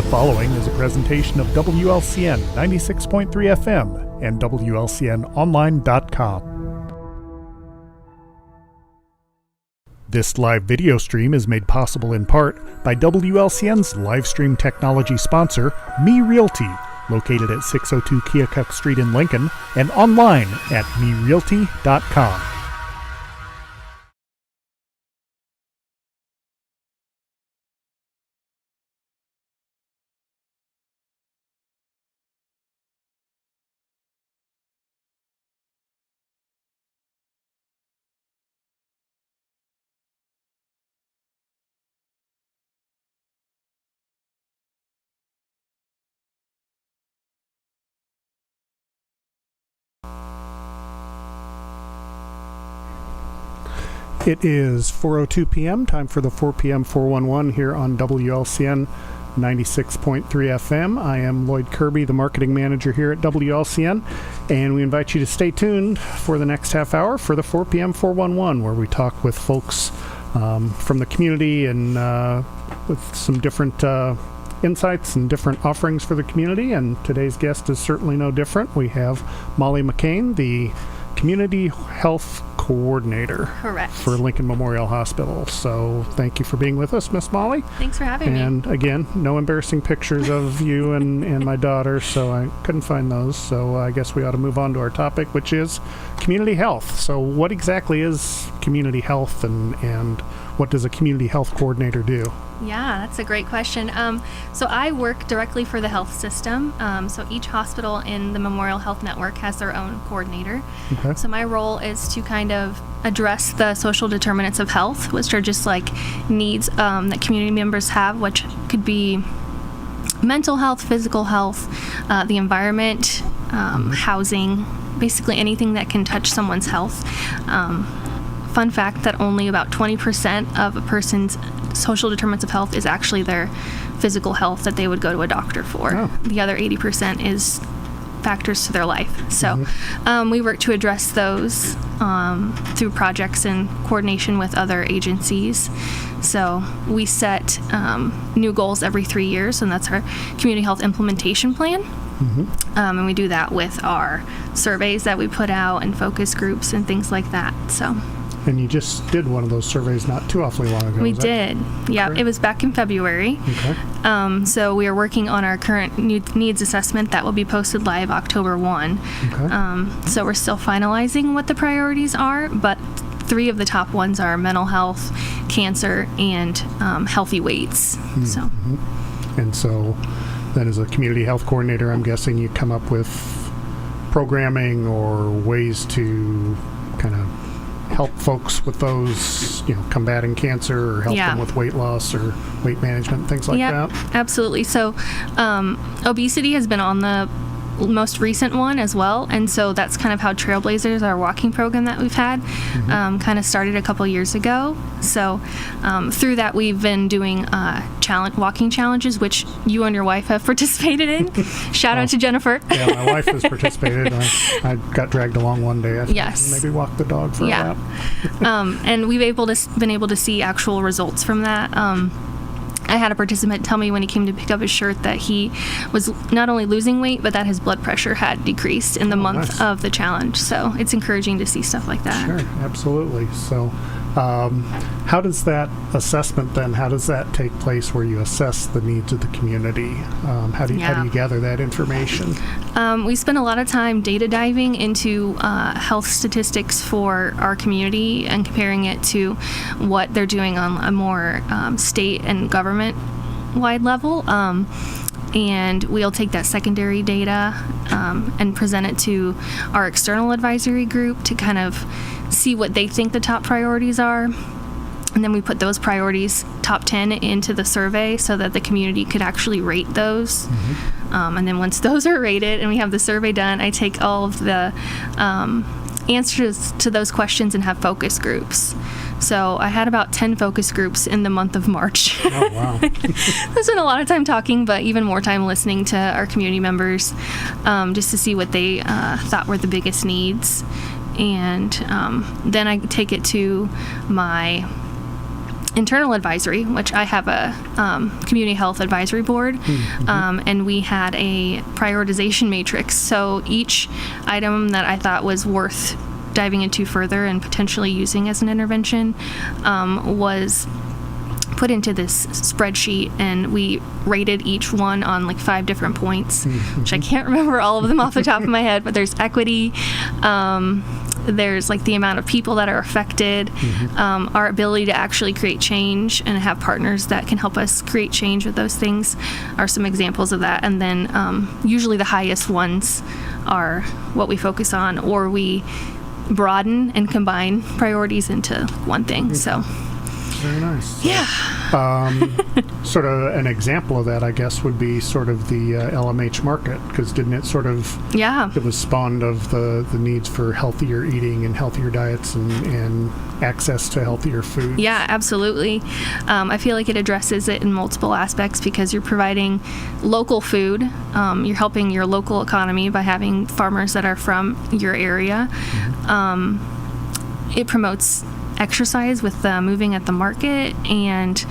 following is a presentation of WLCN 96.3 FM and WLCNonline.com. This live video stream is made possible in part by WLCN's live stream technology sponsor, Me Realty, located at 602 Keokuk Street in Lincoln and online at merealty.com. It is 4:02 p.m., time for the 4 p.m. 411 here on WLCN 96.3 FM. I am Loyd Kirby, the marketing manager here at WLCN, and we invite you to stay tuned for the next half hour for the 4 p.m. 411, where we talk with folks from the community and with some different insights and different offerings for the community. And today's guest is certainly no different. We have Molly McCain, the Community Health Coordinator. Correct. For Lincoln Memorial Hospital. So thank you for being with us, Miss Molly. Thanks for having me. And again, no embarrassing pictures of you and my daughter, so I couldn't find those. So I guess we ought to move on to our topic, which is community health. So what exactly is community health, and what does a community health coordinator do? Yeah, that's a great question. So I work directly for the health system. So each hospital in the Memorial Health Network has their own coordinator. Okay. So my role is to kind of address the social determinants of health, which are just like needs that community members have, which could be mental health, physical health, the environment, housing, basically anything that can touch someone's health. Fun fact that only about 20% of a person's social determinants of health is actually their physical health that they would go to a doctor for. Oh. The other 80% is factors to their life. So we work to address those through projects in coordination with other agencies. So we set new goals every 3 years, and that's our community health implementation plan. And we do that with our surveys that we put out and focus groups and things like that. So. And you just did one of those surveys not too awfully long ago. We did. Yeah, correct? It was back in February. Okay. So we are working on our current needs assessment that will be posted live October 1. Okay. So we're still finalizing what the priorities are, but 3 of the top ones are mental health, cancer, and healthy weights. So. And so then as a community health coordinator, I'm guessing you come up with programming or ways to kind of help folks with those, combating cancer, or help them with weight loss or weight management, things like that? Absolutely. So obesity has been on the most recent one as well, and so that's kind of how Trailblazers, our walking program that we've had, kind of started a couple years ago. So through that, we've been doing walking challenges, which you and your wife have participated in. Shout out to Jennifer. Yeah, my wife has participated. I got dragged along one day. Yes. Maybe walk the dog for a lap. And we've been able to see actual results from that. I had a participant tell me when he came to pick up his shirt that he was not only losing weight, but that his blood pressure had decreased in the month of the challenge. So it's encouraging to see stuff like that. Sure, absolutely. So how does that assessment then, how does that take place where you assess the needs of the community? How do you gather that information? We spend a lot of time data diving into health statistics for our community and comparing it to what they're doing on a more state and government-wide level. And we'll take that secondary data and present it to our external advisory group to kind of see what they think the top priorities are. And then we put those priorities, top 10, into the survey so that the community could actually rate those. And then once those are rated and we have the survey done, I take all of the answers to those questions and have focus groups. So I had about 10 focus groups in the month of March. Oh, wow. I spent a lot of time talking, but even more time listening to our community members just to see what they thought were the biggest needs. And then I take it to my internal advisory, which I have a community health advisory board, and we had a prioritization matrix. So each item that I thought was worth diving into further and potentially using as an intervention was put into this spreadsheet, and we rated each one on like 5 different points, which I can't remember all of them off the top of my head, but there's equity, there's like the amount of people that are affected, our ability to actually create change and have partners that can help us create change with those things are some examples of that. And then usually the highest ones are what we focus on, or we broaden and combine priorities into one thing. So very nice. Yeah. Sort of an example of that, I guess, would be sort of the LMH market, because didn't it sort of, it was spawned of the needs for healthier eating and healthier diets and access to healthier foods. Yeah, absolutely. I feel like it addresses it in multiple aspects because you're providing local food. You're helping your local economy by having farmers that are from your area. It promotes exercise with moving at the market, and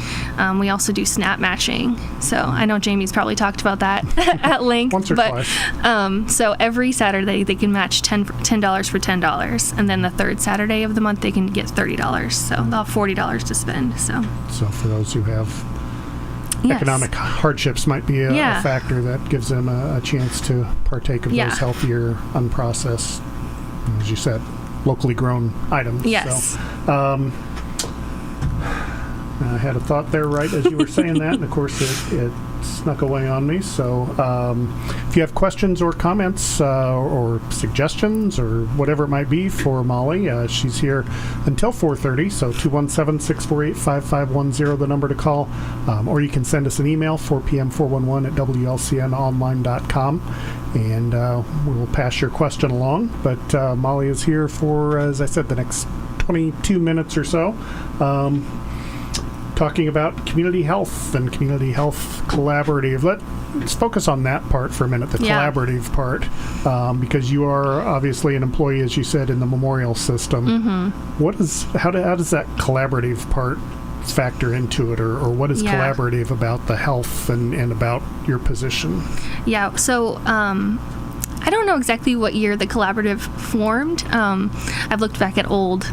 we also do snap matching. So I know Jamie's probably talked about that at length. Once or twice. So every Saturday they can match $10 for $10, and then the third Saturday of the month they can get $30. So they'll have $40 to spend. So for those who have economic hardships, might be a factor that gives them a chance to partake of those healthier, unprocessed, as you said, locally grown items. Yes. So, I had a thought there right as you were saying that, and of course it snuck away on me. So if you have questions or comments or suggestions or whatever it might be for Molly, she's here until 4:30, so 217-648-5510, the number to call, or you can send us an email, 4pm411@wlcnonline.com, and we will pass your question along. But Molly is here for, as I said, the next 22 minutes or so, talking about community health and community health collaborative. Let's focus on that part for a minute, the collaborative part, because you are obviously an employee, as you said, in the memorial system. How does that collaborative part factor into it, or what is collaborative about the health and about your position? So I don't know exactly what year the collaborative formed. I've looked back at old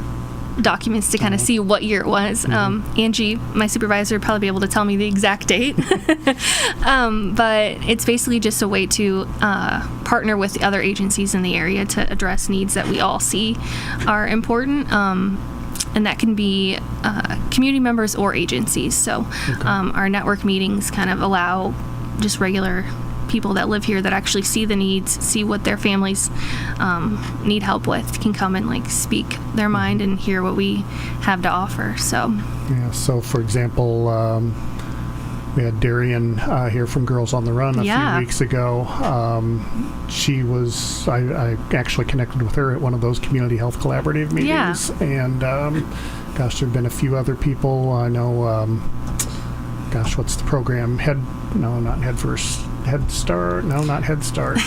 documents to kind of see what year it was. Angie, my supervisor, would probably be able to tell me the exact date. But it's basically just a way to partner with the other agencies in the area to address needs that we all see are important. And that can be community members or agencies. So our network meetings kind of allow just regular people that live here that actually see the needs, see what their families need help with, can come and speak their mind and hear what we have to offer. So for example, we had Darian here from Girls on the Run a few weeks ago. I actually connected with her at one of those community health collaborative meetings. And there've been a few other people. I know, what's the program? Head Start. No, not Head Start. I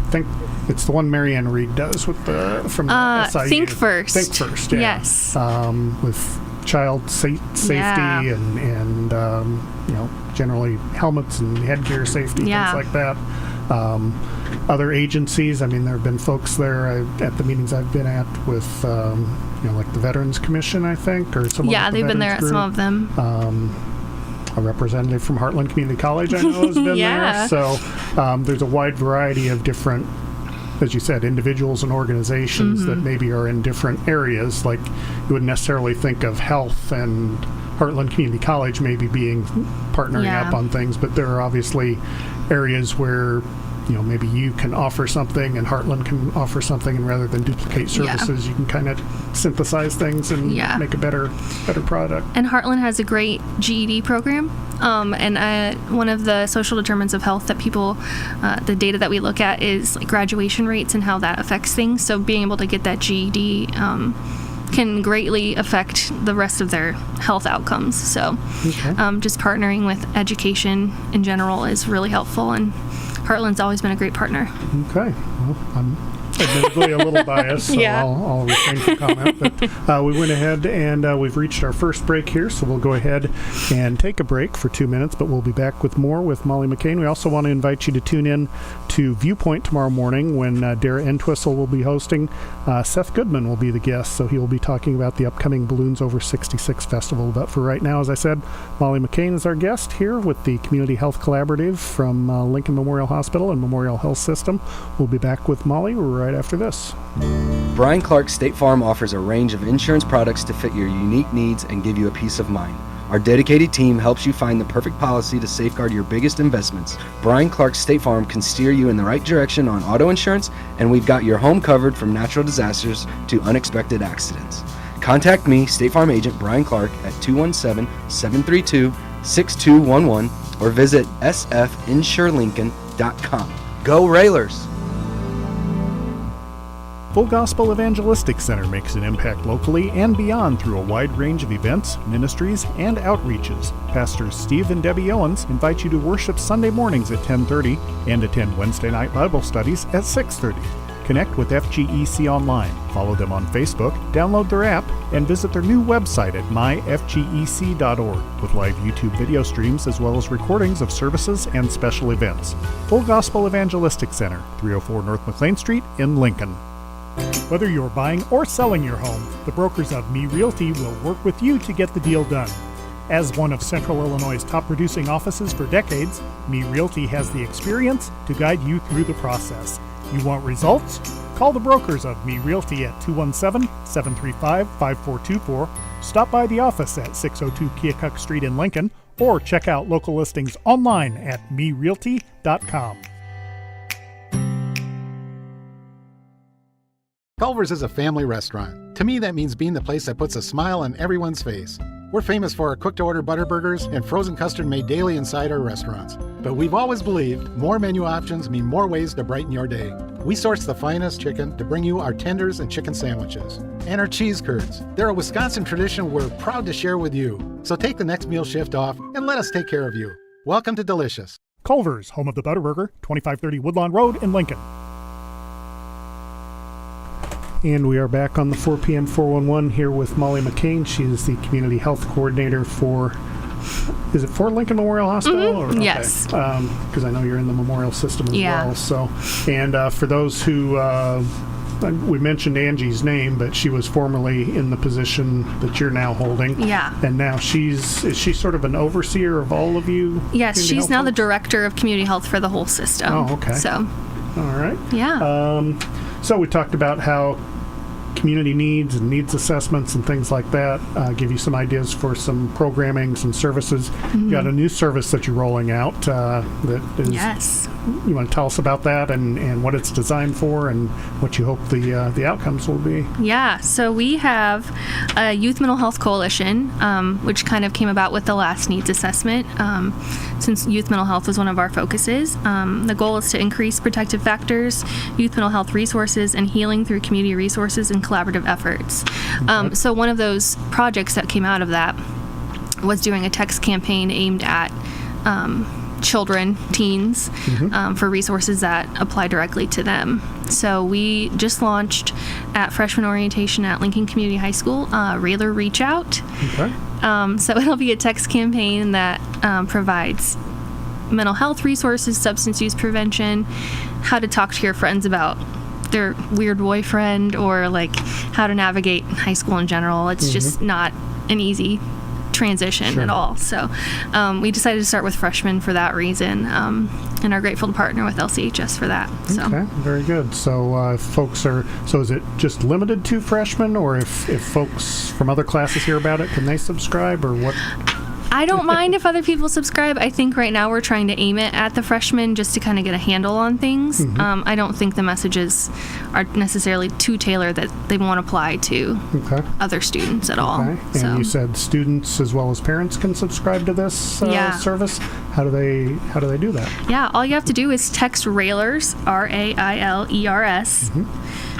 think it's the one Marianne Reed does from the SIU. Think First. Think First, yeah. Yes. With child safety and generally helmets and headgear safety, things like that. Other agencies, there have been folks there at the meetings I've been at with, like the Veterans Commission, I think, or some. Yeah, they've been there at some of them. A representative from Heartland Community College, I know, has been there. So there's a wide variety of different, as you said, individuals and organizations that maybe are in different areas. Like, you wouldn't necessarily think of health and Heartland Community College maybe being partnering up on things, but there are obviously areas where maybe you can offer something and Heartland can offer something, and rather than duplicate services, you can kind of synthesize things and make a better product. And Heartland has a great GED program, and one of the social determinants of health that people, the data that we look at is graduation rates and how that affects things. So being able to get that GED can greatly affect the rest of their health outcomes. So just partnering with education in general is really helpful, and Heartland's always been a great partner. Okay. Well, I'm admittedly a little biased, so I'll refrain from comment. But we went ahead and we've reached our first break here, so we'll go ahead and take a break for 2 minutes, but we'll be back with more with Molly McCain. We also want to invite you to tune in to Viewpoint tomorrow morning when Dara Entwistle will be hosting. Seth Goodman will be the guest, so he will be talking about the upcoming Balloons Over 66 Festival. But for right now, as I said, Molly McCain is our guest here with the Community Health Collaborative from Lincoln Memorial Hospital and Memorial Health System. We'll be back with Molly right after this. Brian Clark State Farm offers a range of insurance products to fit your unique needs and give you a peace of mind. Our dedicated team helps you find the perfect policy to safeguard your biggest investments. Brian Clark State Farm can steer you in the right direction on auto insurance, and we've got your home covered from natural disasters to unexpected accidents. Contact me, State Farm Agent Brian Clark, at 217-732-6211 or visit sfinsurelincoln.com. Go Railers! Full Gospel Evangelistic Center makes an impact locally and beyond through a wide range of events, ministries, and outreaches. Pastors Steve and Debbie Owens invite you to worship Sunday mornings at 10:30 and attend Wednesday night Bible studies at 6:30. Connect with FGEC online, follow them on Facebook, download their app, and visit their new website at myfgec.org with live YouTube video streams as well as recordings of services and special events. Full Gospel Evangelistic Center, 304 North McLean Street in Lincoln. Whether you're buying or selling your home, the brokers of Me Realty will work with you to get the deal done. As one of Central Illinois' top producing offices for decades, Me Realty has the experience to guide you through the process. You want results? Call the brokers of Me Realty at 217-735-5424, stop by the office at 602 Keokuk Street in Lincoln, or check out local listings online at merealty.com. Culver's is a family restaurant. To me, that means being the place that puts a smile on everyone's face. We're famous for our cooked-to-order butter burgers and frozen custard made daily inside our restaurants. But we've always believed more menu options mean more ways to brighten your day. We source the finest chicken to bring you our tenders and chicken sandwiches. And our cheese curds. They're a Wisconsin tradition we're proud to share with you. So take the next meal shift off and let us take care of you. Welcome to Delicious. Culver's, home of the Butterburger, 2530 Woodlawn Road in Lincoln. And we are back on the 4 p.m. 411 here with Molly McCain. She is the Community Health Coordinator for, is it for Lincoln Memorial Hospital? Mm-hmm. Or, okay. Yes. Because I know you're in the memorial system as Yeah. well. So, and for those who, we mentioned Angie's name, but she was formerly in the position that you're now holding. Yeah. And now is she sort of an overseer of all of you? Yes, community she's health now the folks? director of community health for the whole system. Oh, okay. So, All right. yeah. So we talked about how community needs and needs assessments and things like that, give you some ideas for some programming, some services. You got a new service that you're rolling out that is, Yes. you want to tell us about that and what it's designed for and what you hope the outcomes will be? Yeah, so we have a Youth Mental Health Coalition, which kind of came about with the last needs assessment, since youth mental health was one of our focuses. The goal is to increase protective factors, youth mental health resources, and healing through community resources and collaborative efforts. So one of those projects that came out of that was doing a text campaign aimed at children, teens, for resources that apply directly to them. So we just launched at freshman orientation at Lincoln Community High School, Railer Reach Out. Okay. So it'll be a text campaign that provides mental health resources, substance use prevention, how to talk to your friends about their weird boyfriend, or like how to navigate high school in general. It's just not an easy transition at all. So we decided to start with freshmen for that reason, and are grateful to partner with LCHS for that. So. Okay, very good. So if folks are, so is it just limited to freshmen, or if folks from other classes hear about it, can they subscribe, or what? I don't mind if other people subscribe. I think right now we're trying to aim it at the freshmen just to kind of get a handle on things. I don't think the messages are necessarily too tailored that they won't apply to other students at all. Okay. And you said students as well as parents can subscribe to this service. How do they do that? Yeah, all you have to do is text Railers, RAILERS,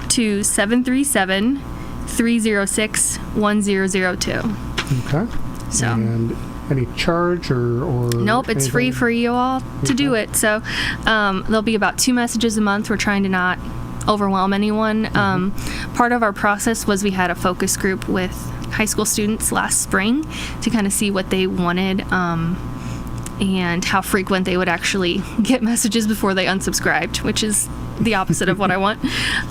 to 737-306-1002. Okay. So. And any charge or nope, it's anything? free for you all to do it. So there'll be about 2 messages a month. We're trying to not overwhelm anyone. Part of our process was we had a focus group with high school students last spring to kind of see what they wanted and how frequent they would actually get messages before they unsubscribed, which is the opposite of what I want.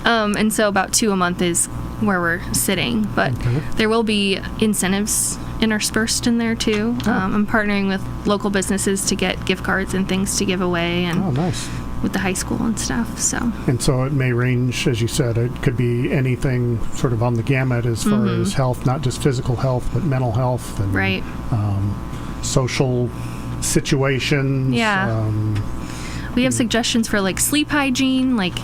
And so about 2 a month is where we're sitting, but there will be incentives interspersed in there too. I'm partnering with local businesses to get gift cards and things to give away, and nice. with the high school and stuff. So. And so it may range, as you said, it could be anything sort of on the gamut as far as health, not just physical health, but mental health and social situations. Yeah. We have suggestions for like sleep hygiene, like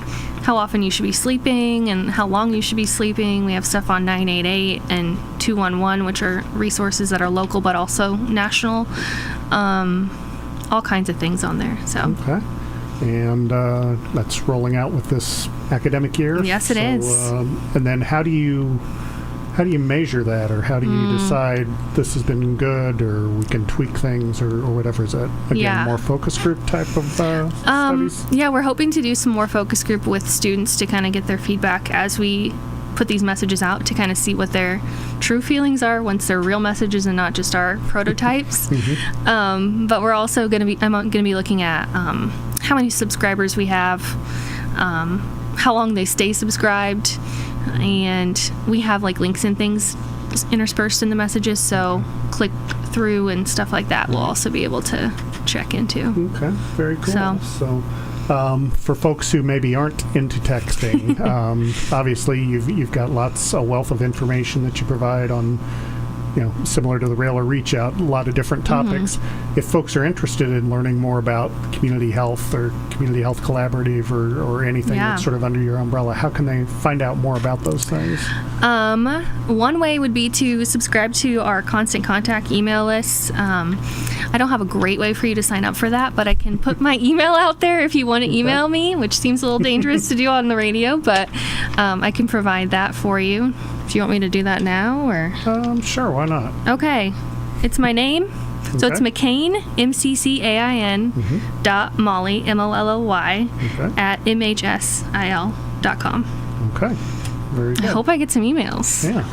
how often you should be sleeping and how long you should be sleeping. We have stuff on 988 and 211, which are resources that are local but also national. All kinds of things on there. So. Okay. And that's rolling out with this academic year? Yes, it is. And then how do you measure that, or how do you decide this has been good, or we can tweak things, or whatever? Is that, again, more focus group type of studies? Yeah, we're hoping to do some more focus group with students to kind of get their feedback as we put these messages out, to kind of see what their true feelings are once they're real messages and not just our prototypes. But we're also I'm going to be looking at how many subscribers we have, how long they stay subscribed, and we have like links and things interspersed in the messages, so click through and stuff like that we'll also be able to check into. Okay, very cool. So for folks who maybe aren't into texting, obviously you've got a wealth of information that you provide on, similar to the Railer Reach Out, a lot of different topics. If folks are interested in learning more about community health or community health collaborative or anything that's sort of under your umbrella, how can they find out more about those things? One way would be to subscribe to our Constant Contact email list. I don't have a great way for you to sign up for that, but I can put my email out there if you want to email me, which seems a little dangerous to do on the radio, but I can provide that for you. Do you want me to do that now, or? Sure, why not? Okay. It's my name. So it's McCain, MCCAIN, .Molly, MLLY, at MHSIL.com. Okay. Very good. I hope I get some emails. Yeah.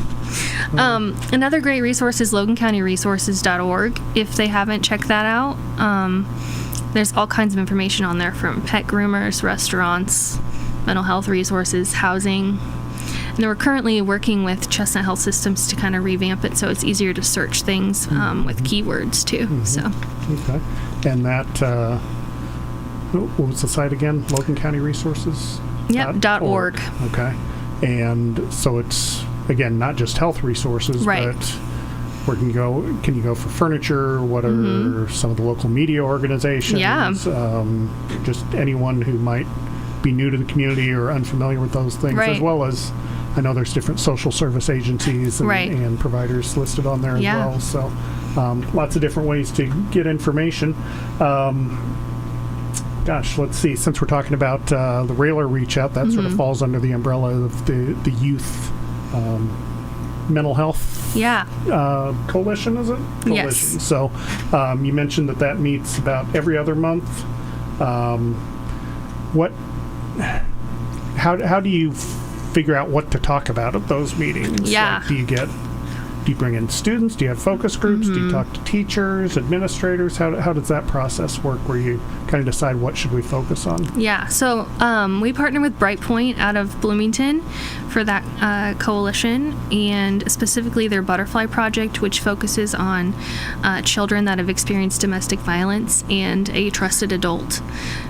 Another great resource is LoganCountyResources.org. If they haven't checked that out, there's all kinds of information on there, from pet groomers, restaurants, mental health resources, housing. And then we're currently working with Chestnut Health Systems to kind of revamp it so it's easier to search things with keywords too. So. Okay. And that, what was the site again? Logan County Resources? Yep, .org. Okay. And so it's, again, not just health resources, but where can you go for furniture? What are some of the local media organizations? Yeah. Just anyone who might be new to the community or unfamiliar with those things, as well as, I know there's different social service agencies and providers listed on there as well. So lots of different ways to get information. Let's see. Since we're talking about the Railer Reach Out, that sort of falls under the umbrella of the youth mental health coalition, is it? Coalition. Yes. So you mentioned that meets about every other month. How do you figure out what to talk about at those meetings? Yeah. Like, do you bring in students? Do you have focus groups? Do you talk to teachers, administrators? How does that process work, where you kind of decide what should we focus on? Yeah, so we partner with Brightpoint out of Bloomington for that coalition, and specifically their Butterfly Project, which focuses on children that have experienced domestic violence and a trusted adult.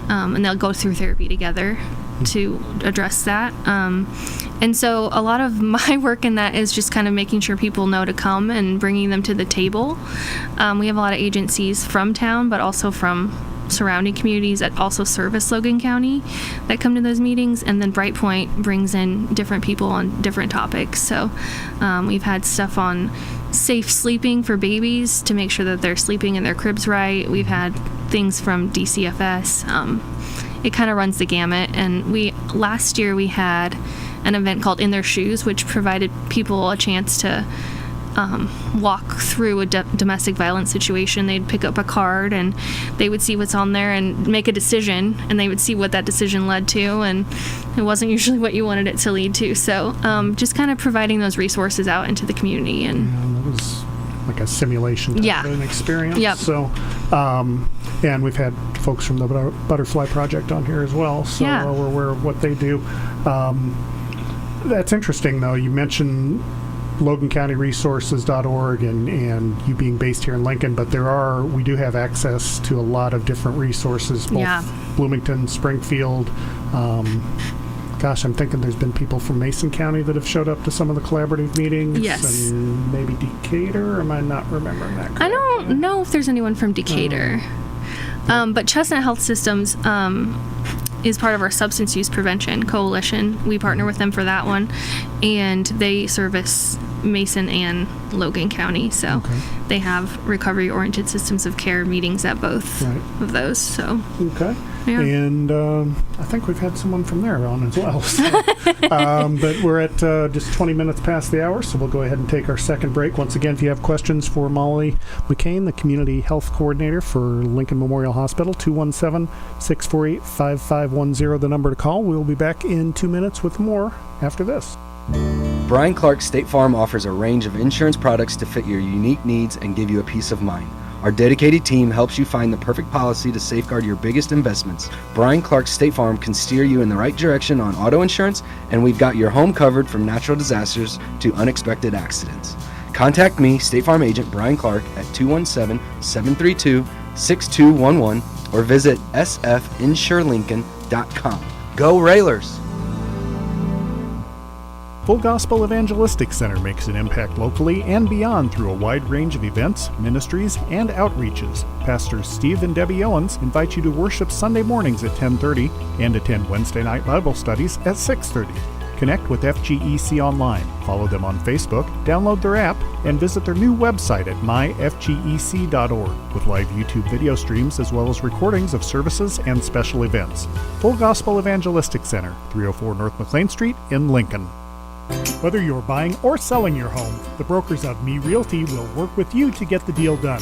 And they'll go through therapy together to address that. And so a lot of my work in that is just kind of making sure people know to come and bringing them to the table. We have a lot of agencies from town, but also from surrounding communities that also service Logan County that come to those meetings, and then Brightpoint brings in different people on different topics. So we've had stuff on safe sleeping for babies to make sure that they're sleeping in their cribs right. We've had things from DCFS. It kind of runs the gamut. And last year we had an event called In Their Shoes, which provided people a chance to walk through a domestic violence situation. They'd pick up a card and they would see what's on there and make a decision, and they would see what that decision led to, and it wasn't usually what you wanted it to lead to. So just kind of providing those resources out into the community. And that was like a simulation type of an experience. Yep. So and we've had folks from the Butterfly Project on here as well, so we're aware of what they do. That's interesting, though. You mentioned LoganCountyResources.org and you being based here in Lincoln, but we do have access to a lot of different resources, both Bloomington, Springfield. I'm thinking there's been people from Mason County that have showed up to some of the collaborative meetings. Yes. And maybe Decatur, or am I not remembering that correctly? I don't know if there's anyone from Decatur. But Chestnut Health Systems is part of our substance use prevention coalition. We partner with them for that one, and they service Mason and Logan County, so they have recovery-oriented systems of care meetings at both of those. So yeah. And I think we've had someone from there on as well. So, but we're at just 20 minutes past the hour, so we'll go ahead and take our second break. Once again, if you have questions for Molly McCain, the Community Health Coordinator for Lincoln Memorial Hospital, 217-648-5510, the number to call. We'll be back in 2 minutes with more after this. Brian Clark State Farm offers a range of insurance products to fit your unique needs and give you a peace of mind. Our dedicated team helps you find the perfect policy to safeguard your biggest investments. Brian Clark State Farm can steer you in the right direction on auto insurance, and we've got your home covered from natural disasters to unexpected accidents. Contact me, State Farm Agent Brian Clark, at 217-732-6211 or visit sfinsurelincoln.com. Go Railers! Full Gospel Evangelistic Center makes an impact locally and beyond through a wide range of events, ministries, and outreaches. Pastors Steve and Debbie Owens invite you to worship Sunday mornings at 10:30 and attend Wednesday night Bible studies at 6:30. Connect with FGEC online, follow them on Facebook, download their app, and visit their new website at myfgec.org with live YouTube video streams as well as recordings of services and special events. Full Gospel Evangelistic Center, 304 North McLean Street in Lincoln. Whether you're buying or selling your home, the brokers of Me Realty will work with you to get the deal done.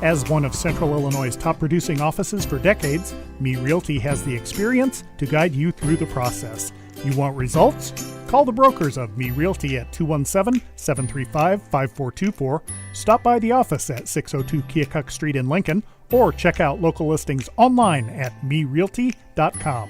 As one of Central Illinois' top producing offices for decades, Me Realty has the experience to guide you through the process. You want results? Call the brokers of Me Realty at 217-735-5424, stop by the office at 602 Keokuk Street in Lincoln, or check out local listings online at merealty.com.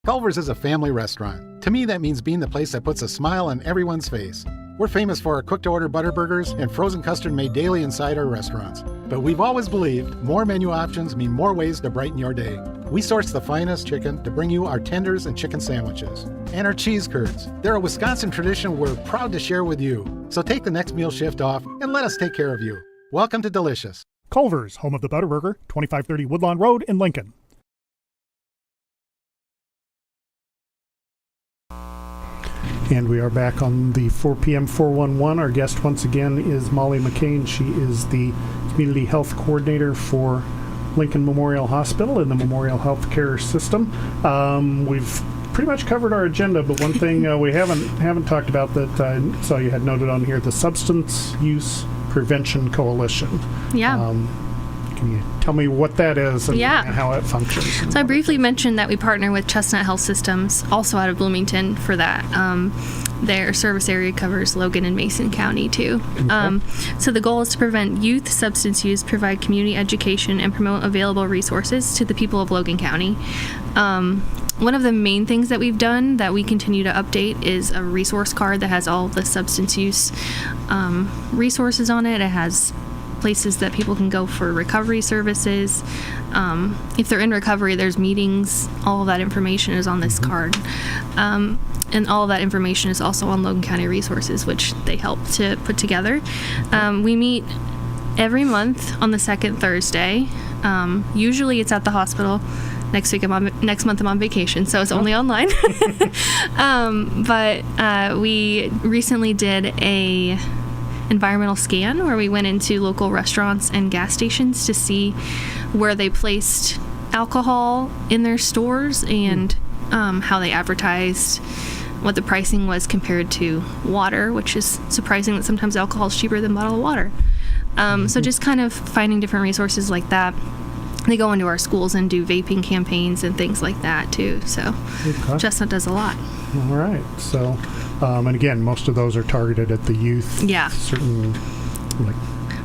Culver's is a family restaurant. To me, that means being the place that puts a smile on everyone's face. We're famous for our cooked-to-order butter burgers and frozen custard made daily inside our restaurants. But we've always believed more menu options mean more ways to brighten your day. We source the finest chicken to bring you our tenders and chicken sandwiches. And our cheese curds. They're a Wisconsin tradition we're proud to share with you. So take the next meal shift off and let us take care of you. Welcome to Delicious. Culver's, home of the Butterburger, 2530 Woodlawn Road in Lincoln. And we are back on the 4 p.m. 411. Our guest once again is Molly McCain. She is the Community Health Coordinator for Lincoln Memorial Hospital in the Memorial Health Care System. We've pretty much covered our agenda, but one thing we haven't talked about that I saw you had noted on here, the Substance Use Prevention Coalition. Yeah. Can you tell me what that is and how it functions? So I briefly mentioned that we partner with Chestnut Health Systems, also out of Bloomington, for that. Their service area covers Logan and Mason County, too. Okay. So the goal is to prevent youth substance use, provide community education, and promote available resources to the people of Logan County. One of the main things that we've done that we continue to update is a resource card that has all the substance use resources on it. It has places that people can go for recovery services. If they're in recovery, there's meetings. All of that information is on this card. And all of that information is also on Logan County Resources, which they help to put together. We meet every month on the second Thursday. Usually it's at the hospital. Next month I'm on vacation, so it's only online. But we recently did a environmental scan where we went into local restaurants and gas stations to see where they placed alcohol in their stores and how they advertised, what the pricing was compared to water, which is surprising that sometimes alcohol is cheaper than bottled water. So just kind of finding different resources like that. They go into our schools and do vaping campaigns and things like that too. So Chestnut does a lot. All right. So, and again, most of those are targeted at the youth. Yeah. Certain, like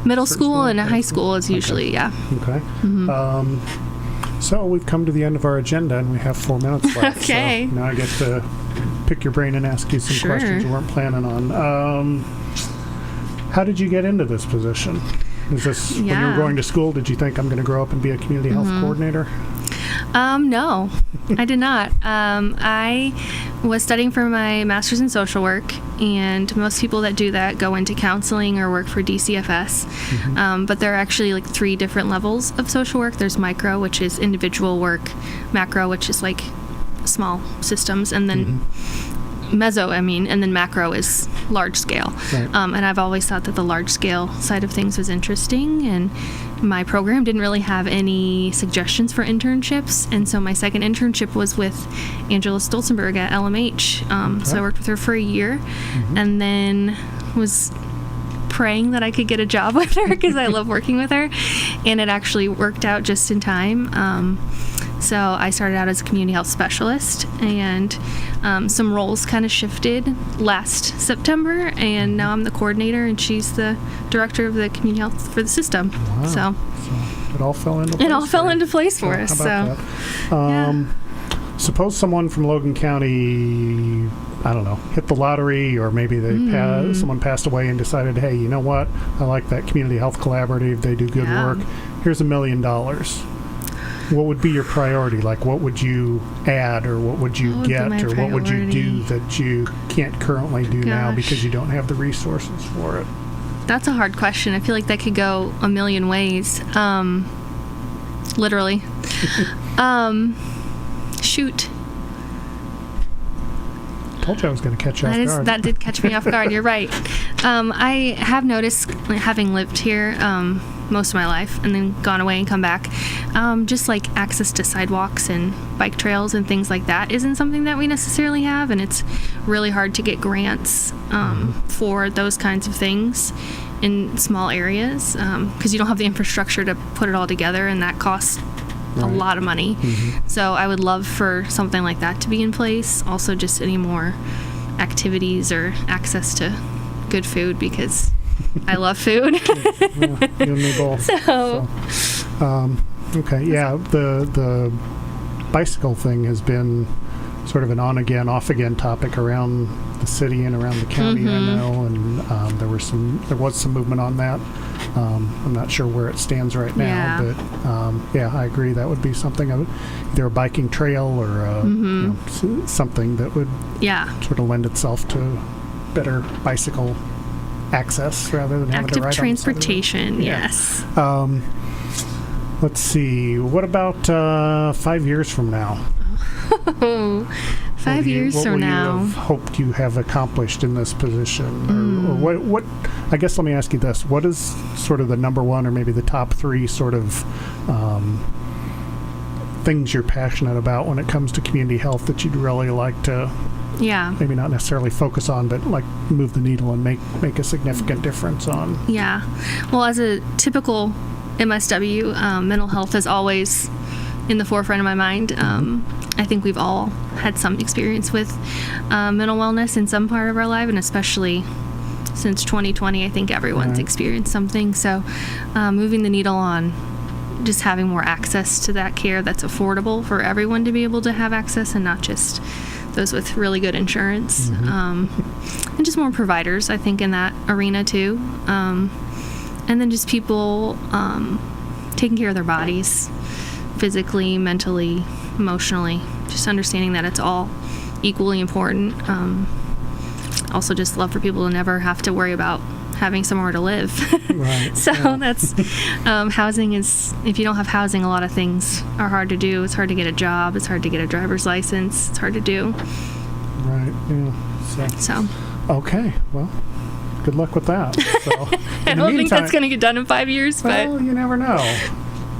middle school and high school is usually, Okay. Mm-hmm. So we've come to the end of our agenda, and we have 4 minutes left. Okay. So now I get to pick your brain and ask you some questions you weren't planning on. How did you get into this position? Is this when you were going to school? Did you think I'm going to grow up and be a community health coordinator? No, I did not. I was studying for my master's in social work, and most people that do that go into counseling or work for DCFS. But there are actually like 3 different levels of social work. There's micro, which is individual work, macro, which is like small systems, and then and then macro is large scale. Right. And I've always thought that the large scale side of things was interesting, and my program didn't really have any suggestions for internships, and so my second internship was with Angela Stolzenberg at LMH. So I worked with her for a year, and then was praying that I could get a job with her because I love working with her, and it actually worked out just in time. So I started out as a community health specialist, and some roles kind of shifted last September, and now I'm the coordinator, and she's the director of the community health for the system. Wow. So it all fell into place. it all fell into place for us. How about that? Suppose someone from Logan County, I don't know, hit the lottery, or maybe someone passed away and decided, hey, you know what? I like that community health collaborative. They do good work. Here's $1 million. What would be your priority? Like, what would you add, or what would you get, or what would you do that you can't currently do now because you don't have the resources for it? That's a hard question. I feel like that could go a million ways. Literally. Shoot. Told you I was going to catch you off guard. That did catch me off guard. You're right. I have noticed, having lived here most of my life and then gone away and come back, just like access to sidewalks and bike trails and things like that isn't something that we necessarily have, and it's really hard to get grants for those kinds of things in small areas because you don't have the infrastructure to put it all together, and that costs a lot of money. So I would love for something like that to be in place. Also, just any more activities or access to good food, because I love food. You and me both. Okay, yeah, the bicycle thing has been sort of an on-again, off-again topic around the city and around the county, I know, and there was some movement on that. I'm not sure where it stands right now, but I agree. That would be something, either a biking trail or something that would sort of lend itself to better bicycle access rather than having to ride transportation. on the side of the road. Yes. Let's see. What about 5 years from now? 5 years from now, what would you have hoped you have accomplished in this position, or what? I guess let me ask you this: what is sort of the number one, or maybe the top 3 sort of things you're passionate about when it comes to community health that you'd really like to? Maybe not necessarily focus on, but like move the needle and make a significant difference on. Well, as a typical MSW, mental health is always in the forefront of my mind. I think we've all had some experience with mental wellness in some part of our life, and especially since 2020, I think everyone's experienced something. So moving the needle on just having more access to that care that's affordable for everyone to be able to have access, and not just those with really good insurance. And just more providers, I think, in that arena too. And then just people taking care of their bodies, physically, mentally, emotionally, just understanding that it's all equally important. Also just love for people to never have to worry about having somewhere to live. That's housing is, if you don't have housing, a lot of things are hard to do. It's hard to get a job, it's hard to get a driver's license, it's hard to do. So okay, well, good luck with that. I don't think that's going to get done in 5 years, but you never know.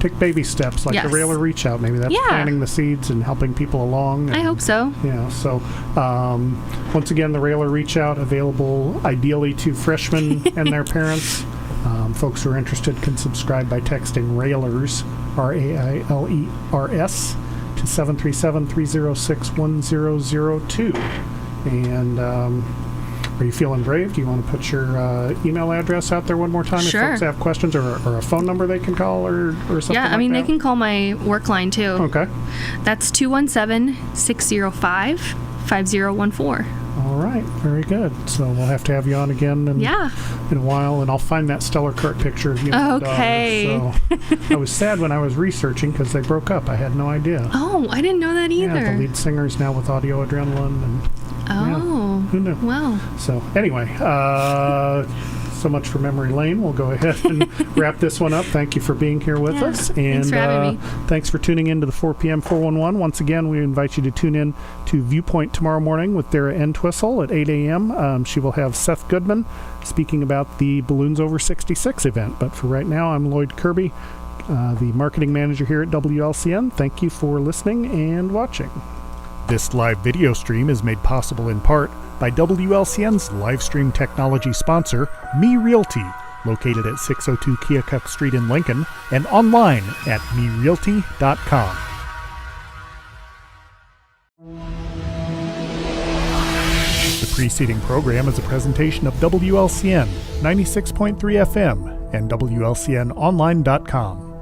Take baby steps, like the Railer Reach Out. Maybe that's planting the seeds and helping people along. I hope so. So once again, the Railer Reach Out, available ideally to freshmen and their parents. Folks who are interested can subscribe by texting RAILERS, RAILERS, to 737-306-1002. And are you feeling brave? Do you want to put your email address out there one more time if folks have questions, or a phone number they can call, or something like that? They can call my work line too. Okay. That's 217-605-5014. All right, very good. So we'll have to have you on again in a while, and I'll find that Stellar Kart picture of you and the Okay. daughter. So I was sad when I was researching because they broke up. I had no idea. Oh, I didn't know that either. Yeah, the lead singer's now with Audio Adrenaline, and who knew? Wow. So anyway, so much for Memory Lane. We'll go ahead and wrap this one up. Thank you for being here with us. And thanks for having me. Thanks for tuning in to the 4 p.m. 411. Once again, we invite you to tune in to Viewpoint tomorrow morning with Dara Entwistle at 8 a.m. She will have Seth Goodman speaking about the Balloons Over 66 event. But for right now, I'm Loyd Kirby, the marketing manager here at WLCN. Thank you for listening and watching. This live video stream is made possible in part by WLCN's live stream technology sponsor, Me Realty, located at 602 Keokuk Street in Lincoln, and online at merealty.com. The preceding program is a presentation of WLCN 96.3 FM and WLCNonline.com.